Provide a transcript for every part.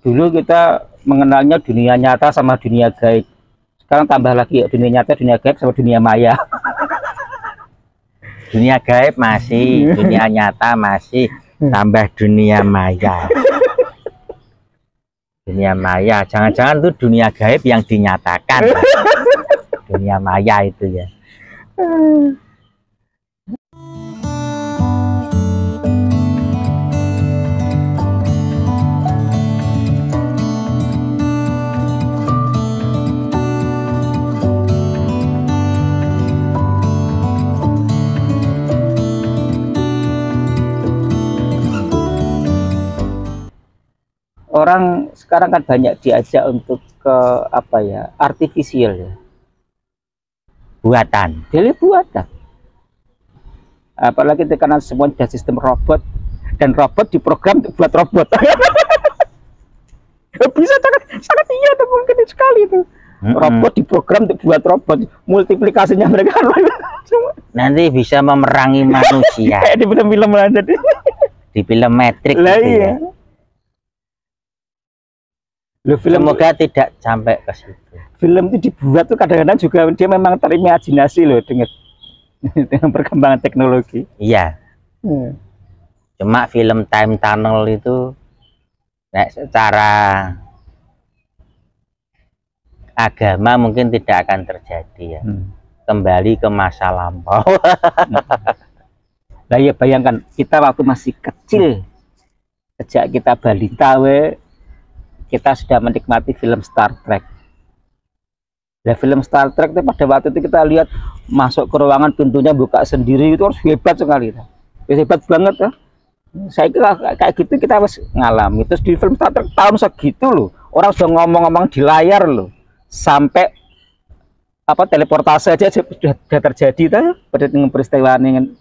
Dulu kita mengenalnya dunia nyata sama dunia gaib. Sekarang tambah lagi ya, dunia nyata, dunia gaib sama dunia maya. Dunia gaib masih, dunia nyata masih, tambah dunia maya. Dunia maya, jangan-jangan tuh dunia gaib yang dinyatakan. Dunia maya itu ya. Orang sekarang kan banyak diajak untuk ke apa ya, artifisial ya, Buatan. jadi buatan. Apalagi karena semua sudah sistem robot dan robot diprogram untuk buat robot. Bisa sangat iya tuh, mungkin sekali itu. Robot diprogram untuk buat robot, multiplikasinya mereka nanti bisa memerangi manusia. Kayak di film-film aja Di film Matrix lah, gitu iya. ya. Loh, Semoga tidak sampai ke situ. Film itu dibuat tuh kadang-kadang juga dia memang terimajinasi loh dengan perkembangan teknologi. Iya. Cuma film time tunnel itu secara agama mungkin tidak akan terjadi ya. Kembali ke masa lampau. Nah ya bayangkan kita waktu masih kecil, sejak kita balita kita sudah menikmati film Star Trek. Nah, film Star Trek itu pada waktu itu kita lihat masuk ke ruangan, pintunya buka sendiri, itu harus hebat sekali. Hebat banget ya. Saya kira kayak gitu kita harus ngalami. Terus di film Star Trek tahun segitu loh, orang sudah ngomong-ngomong di layar loh, sampai apa teleportasi aja sudah terjadi pada dengan peristiwa dengan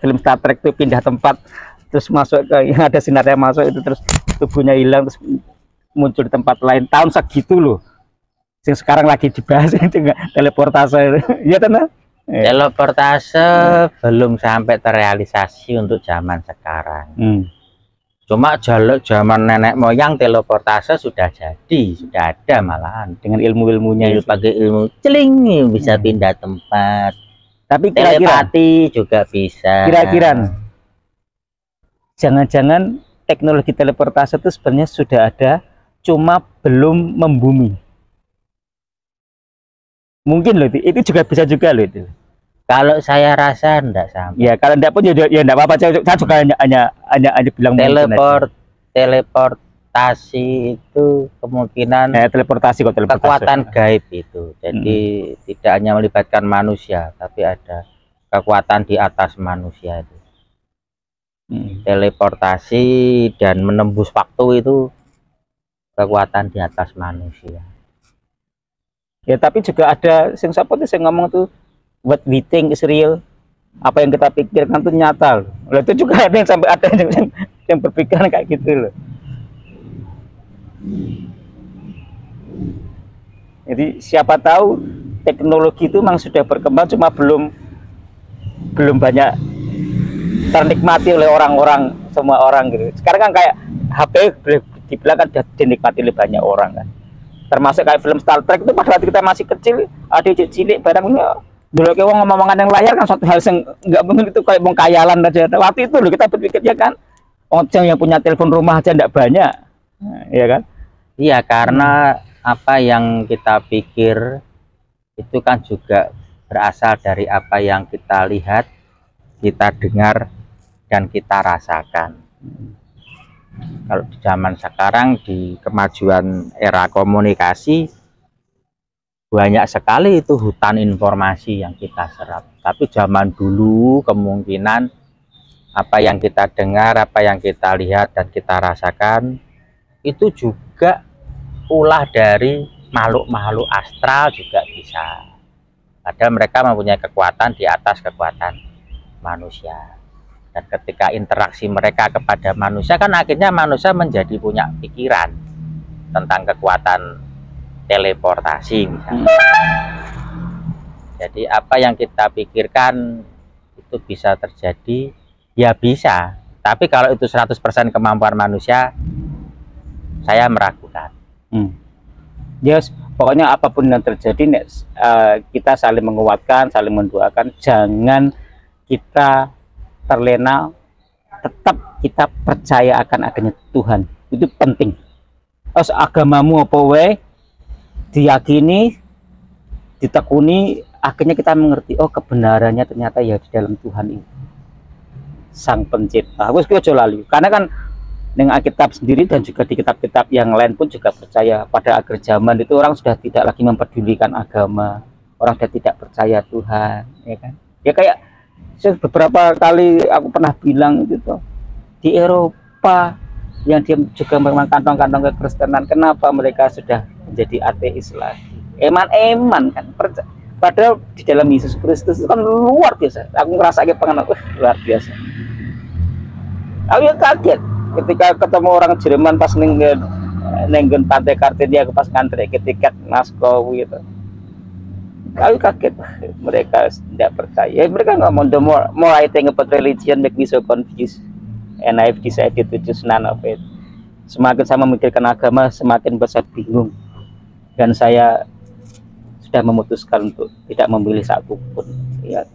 film Star Trek itu pindah tempat, terus masuk ke yang ada sinarnya masuk itu, terus tubuhnya hilang, terus muncul di tempat lain tahun segitu loh. Yang sekarang lagi dibahas itu teleportasi. Iya kan? Teleportasi belum sampai terrealisasi untuk zaman sekarang. Cuma zaman nenek moyang teleportasi sudah jadi, sudah ada malahan dengan ilmu-ilmunya. Pakai ilmu celing bisa pindah tempat. Tapi telepati juga bisa. Kira-kira jangan-jangan teknologi teleportasi itu sebenarnya sudah ada, cuma belum membumi. Mungkin loh itu juga bisa juga loh itu. Kalau saya rasa enggak sampai. Ya kalau enggak pun ya enggak apa-apa. Saya juga hanya bilang teleportasi itu kemungkinan teleportasi kekuatan gaib itu. Jadi tidak hanya melibatkan manusia, tapi ada kekuatan di atas manusia itu. Teleportasi dan menembus waktu itu kekuatan di atas manusia. Ya tapi juga ada yang siapa tuh saya ngomong tuh, what we think is real, apa yang kita pikirkan tuh nyata loh. Itu juga ada yang sampai ada yang berpikiran kayak gitu loh. Jadi siapa tahu teknologi itu memang sudah berkembang, cuma belum banyak ternikmati oleh orang-orang, semua orang gitu. Sekarang kan kayak HP dibilang kan dinikmati oleh banyak orang kan. Termasuk kayak film Star Trek itu pada waktu kita masih kecil, ada cilik barang dulu kayak ngomong-ngomongan yang layar kan suatu hal yang nggak mungkin, itu kayak mengkayalan aja. Waktu itu loh kita berpikir ya kan, orang yang punya telepon rumah aja enggak banyak, ya kan? Iya, karena apa yang kita pikir itu kan juga berasal dari apa yang kita lihat, kita dengar, dan kita rasakan. Kalau di zaman sekarang, di kemajuan era komunikasi, banyak sekali itu hutan informasi yang kita serap. Tapi zaman dulu kemungkinan apa yang kita dengar, apa yang kita lihat dan kita rasakan itu juga ulah dari makhluk-makhluk astral juga bisa. Padahal mereka mempunyai kekuatan di atas kekuatan manusia. Dan ketika interaksi mereka kepada manusia, kan akhirnya manusia menjadi punya pikiran tentang kekuatan teleportasi misalnya. Jadi apa yang kita pikirkan itu bisa terjadi, ya bisa. Tapi kalau itu 100% kemampuan manusia, saya meragukan. Yes, pokoknya apapun yang terjadi, kita saling menguatkan, saling mendoakan, jangan kita terlena, tetap kita percaya akan adanya Tuhan, itu penting. Terus agamamu apa wae diyakini, ditekuni, akhirnya kita mengerti, oh kebenarannya ternyata ya di dalam Tuhan itu, Sang Pencipta. Wes aja lali, karena kan dengan Alkitab sendiri dan juga di kitab-kitab yang lain pun juga percaya pada akhir zaman itu orang sudah tidak lagi mempedulikan agama, orang sudah tidak percaya Tuhan, ya kan? Ya kayak beberapa kali aku pernah bilang gitu, di Eropa yang dia juga memang kantong-kantong kekristenan, kenapa mereka sudah menjadi ateis lagi? Eman-eman kan, padahal di dalam Yesus Kristus itu kan luar biasa. Aku ngerasa kayak pengen, luar biasa. Aku ya kaget ketika ketemu orang Jerman pas nenggen Pantai Kartini, aku pas ngantri tiket Moskow gitu. Aku kaget, mereka tidak percaya. Mereka ngomong, the more I think about religion make me so confused and I've decided to choose none of it. Semakin saya memikirkan agama, semakin saya bingung, dan saya sudah memutuskan untuk tidak memilih satu pun. Ya,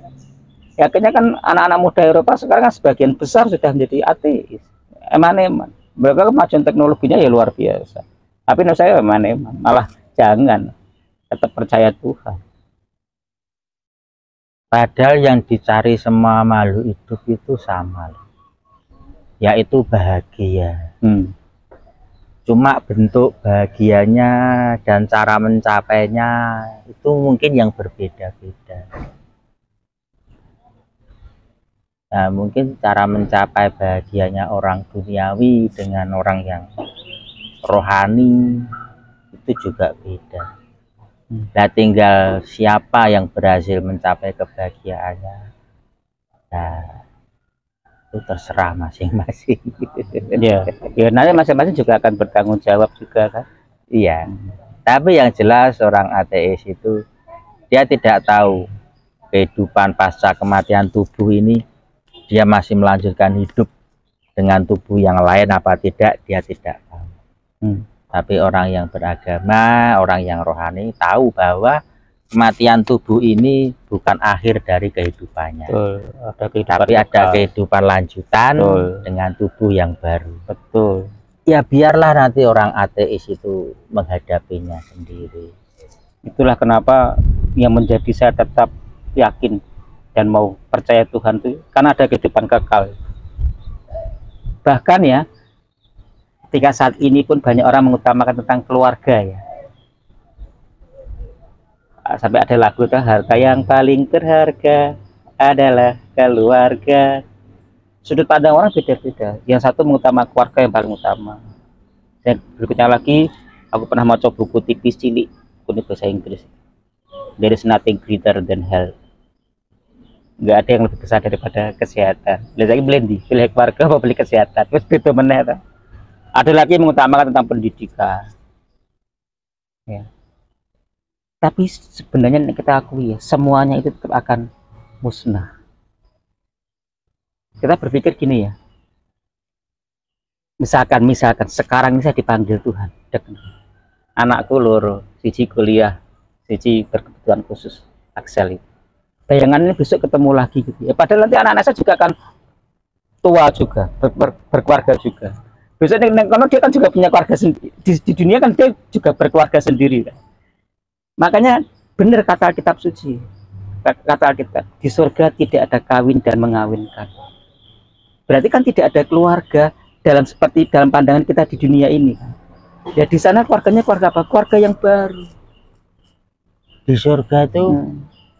akhirnya kan anak-anak muda Eropa sekarang kan sebagian besar sudah menjadi ateis. Eman-eman, mereka kemajuan teknologinya ya luar biasa, tapi menurut saya eman-eman, malah jangan, tetap percaya Tuhan. Padahal yang dicari semua makhluk hidup itu sama, yaitu bahagia. Cuma bentuk bahagianya dan cara mencapainya itu mungkin yang berbeda-beda. Nah, mungkin cara mencapai bahagianya orang duniawi dengan orang yang rohani itu juga beda. Nah, tinggal siapa yang berhasil mencapai kebahagiaannya, nah itu terserah masing-masing. Ya, nanti masing-masing juga akan bertanggung jawab juga kan. Iya, tapi yang jelas orang ateis itu dia tidak tahu kehidupan pasca kematian tubuh ini, dia masih melanjutkan hidup dengan tubuh yang lain apa tidak, dia tidak tahu. Tapi orang yang beragama, orang yang rohani tahu bahwa kematian tubuh ini bukan akhir dari kehidupannya. Tapi ada kehidupan lanjutan dengan tubuh yang baru. Betul. Ya biarlah nanti orang ateis itu menghadapinya sendiri. Itulah kenapa yang menjadi saya tetap yakin dan mau percaya Tuhan itu karena ada kehidupan kekal. Bahkan ya, ketika saat ini pun banyak orang mengutamakan tentang keluarga ya. Sampai ada lagu tuh, harta yang paling berharga adalah keluarga. Sudut pandang orang beda-beda. Yang satu mengutamakan keluarga yang paling utama. Dan berikutnya lagi, aku pernah mau coba buku tipis cilik, buku bahasa Inggris. There is nothing greater than health. Nggak ada yang lebih besar daripada kesehatan. Lagi blendi, pilih keluarga apa pilih kesehatan, terus itu meneh. Ada lagi yang mengutamakan tentang pendidikan ya. Tapi sebenarnya kita akui ya, semuanya itu tetap akan musnah. Kita berpikir gini ya, misalkan sekarang ini saya dipanggil Tuhan, anakku loro, siji kuliah, siji berkebutuhan khusus, Axel itu. Bayangan ini besok ketemu lagi gitu ya. Padahal nanti anak-anak saya juga akan tua juga, berkeluarga juga. Biasanya kalau dia kan juga punya keluarga sendiri. Di dunia kan dia juga berkeluarga sendiri kan? Makanya benar kata Alkitab suci, kata Alkitab, di surga tidak ada kawin dan mengawinkan. Berarti kan tidak ada keluarga seperti dalam pandangan kita di dunia ini. Ya di sana keluarganya keluarga apa? Keluarga yang baru. Di surga itu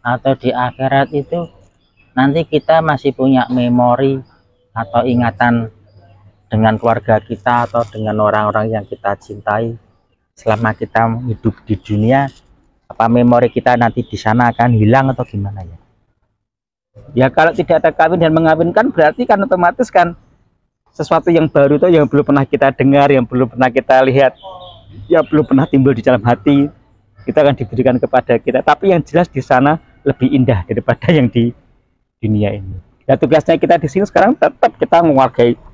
atau di akhirat itu nanti kita masih punya memori atau ingatan dengan keluarga kita atau dengan orang-orang yang kita cintai selama kita hidup di dunia. Apa memori kita nanti di sana akan hilang atau gimana ya? Ya kalau tidak ada kawin dan mengawinkan berarti kan otomatis kan sesuatu yang baru itu yang belum pernah kita dengar, yang belum pernah kita lihat, yang belum pernah timbul di dalam hati, kita akan diberikan kepada kita. Tapi yang jelas di sana lebih indah daripada yang di dunia ini. Ya tugasnya kita di sini sekarang tetap kita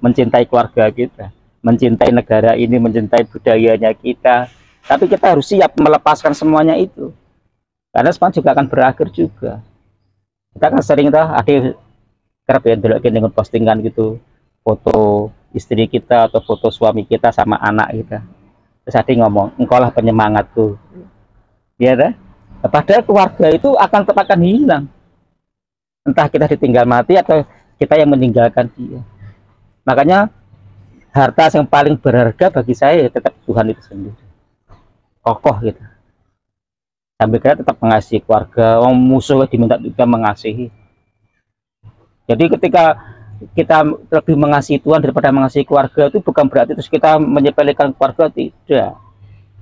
mencintai keluarga kita, mencintai negara ini, mencintai budayanya kita. Tapi kita harus siap melepaskan semuanya itu, karena semua juga akan berakhir juga. Kita kan sering ada kerap ya dengan postingan gitu, foto istri kita atau foto suami kita sama anak kita, terus ada yang ngomong, engkau lah penyemangatku, ya dah. Padahal keluarga itu akan hilang, entah kita ditinggal mati atau kita yang meninggalkan dia. Makanya harta yang paling berharga bagi saya tetap Tuhan itu sendiri, kokoh gitu. Sampai kita tetap mengasihi keluarga, orang musuh diminta juga mengasihi. Jadi ketika kita lebih mengasihi Tuhan daripada mengasihi keluarga, itu bukan berarti terus kita menyepelekan keluarga, tidak.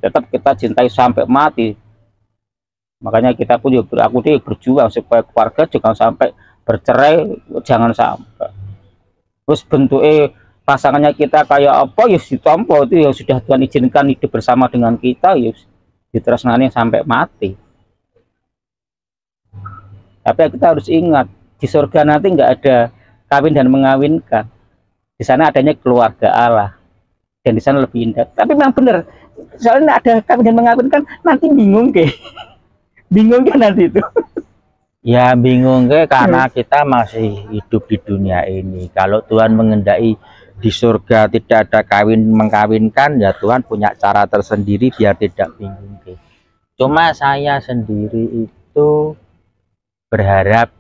Tetap kita cintai sampai mati. Makanya kita pun aku berjuang supaya keluarga jangan sampai bercerai, jangan sampai. Terus bentuknya pasangannya kita kayak apa ya ditampa, itu yang sudah Tuhan izinkan hidup bersama dengan kita ya diteruskan sampai mati. Tapi kita harus ingat, di surga nanti nggak ada kawin dan mengawinkan. Di sana adanya keluarga Allah, dan di sana lebih indah. Tapi memang benar, soalnya ada kawin dan mengawinkan, nanti bingung ke, bingung kan nanti itu. Ya bingung ke, karena kita masih hidup di dunia ini. Kalau Tuhan mengendaki di surga tidak ada kawin mengkawinkan, ya Tuhan punya cara tersendiri biar tidak bingung ke. Cuma saya sendiri itu berharap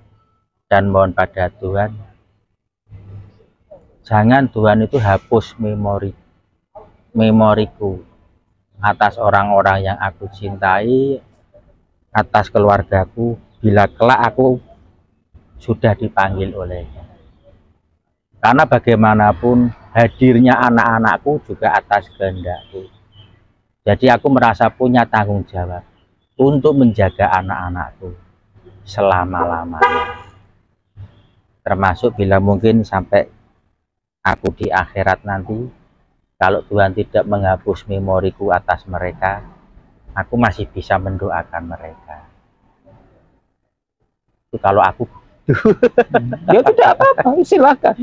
dan mohon pada Tuhan, jangan Tuhan itu hapus memoriku atas orang-orang yang aku cintai, atas keluargaku, bila kelak aku sudah dipanggil olehnya. Karena bagaimanapun hadirnya anak-anakku juga atas kehendakku. Jadi aku merasa punya tanggung jawab untuk menjaga anak-anakku selama-lamanya. Termasuk bila mungkin sampai aku di akhirat nanti, kalau Tuhan tidak menghapus memoriku atas mereka, aku masih bisa mendoakan mereka. Itu kalau aku Ya tidak apa-apa, silakan.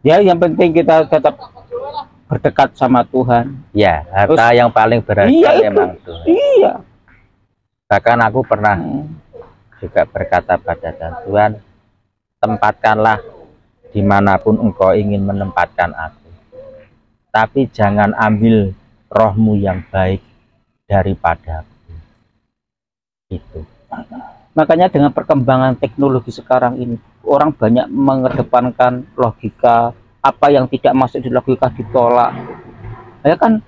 Ya yang penting kita tetap berdekat sama Tuhan. Ya, harta yang paling berharga iya memang Tuhan. Iya. Bahkan aku pernah juga berkata pada Tuhan, tempatkanlah dimanapun engkau ingin menempatkan aku, tapi jangan ambil rohmu yang baik daripadaku. Itu. Makanya dengan perkembangan teknologi sekarang ini, orang banyak mengedepankan logika, apa yang tidak masuk di logika ditolak. Ya kan,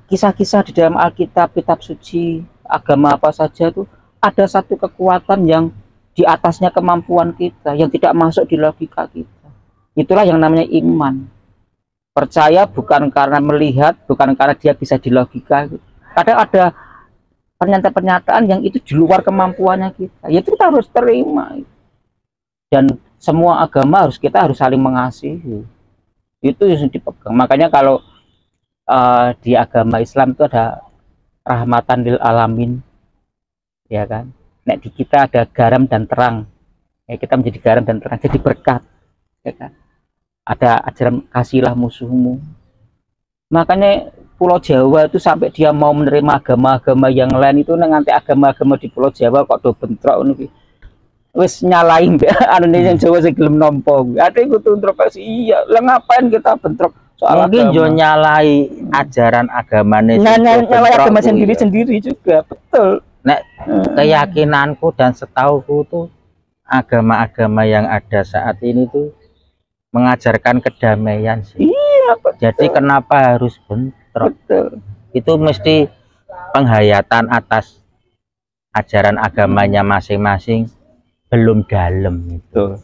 kisah-kisah di dalam Alkitab, kitab suci, agama apa saja itu ada satu kekuatan yang di atasnya kemampuan kita, yang tidak masuk di logika kita. Itulah yang namanya iman. Percaya bukan karena melihat, bukan karena dia bisa di logika. Kadang ada pernyataan-pernyataan yang itu di luar kemampuannya kita, ya itu kita harus terima. Dan semua agama kita harus saling mengasihi, itu yang dipegang. Makanya kalau di agama Islam itu ada rahmatan lil alamin, ya kan. Nek di kita ada garam dan terang, ya kita menjadi garam dan terang, jadi berkat, ya kan. Ada ajaran kasihlah musuhmu. Makanya Pulau Jawa itu sampai dia mau menerima agama-agama yang lain itu, nanti agama-agama di Pulau Jawa kok do bentrok nih, wis nyalain Indonesia Jawa sebelum nompo. Ada yang kontroversi, iya lah ngapain kita bentrok soal mungkin agama. Nyalai ajaran agamanya nyalai agama sendiri-sendiri juga, betul. Nek keyakinanku dan setauku tuh agama-agama yang ada saat ini tuh mengajarkan kedamaian sih. Iya, betul. Jadi kenapa harus bentrok? Betul. Itu mesti penghayatan atas ajaran agamanya masing-masing belum dalam itu.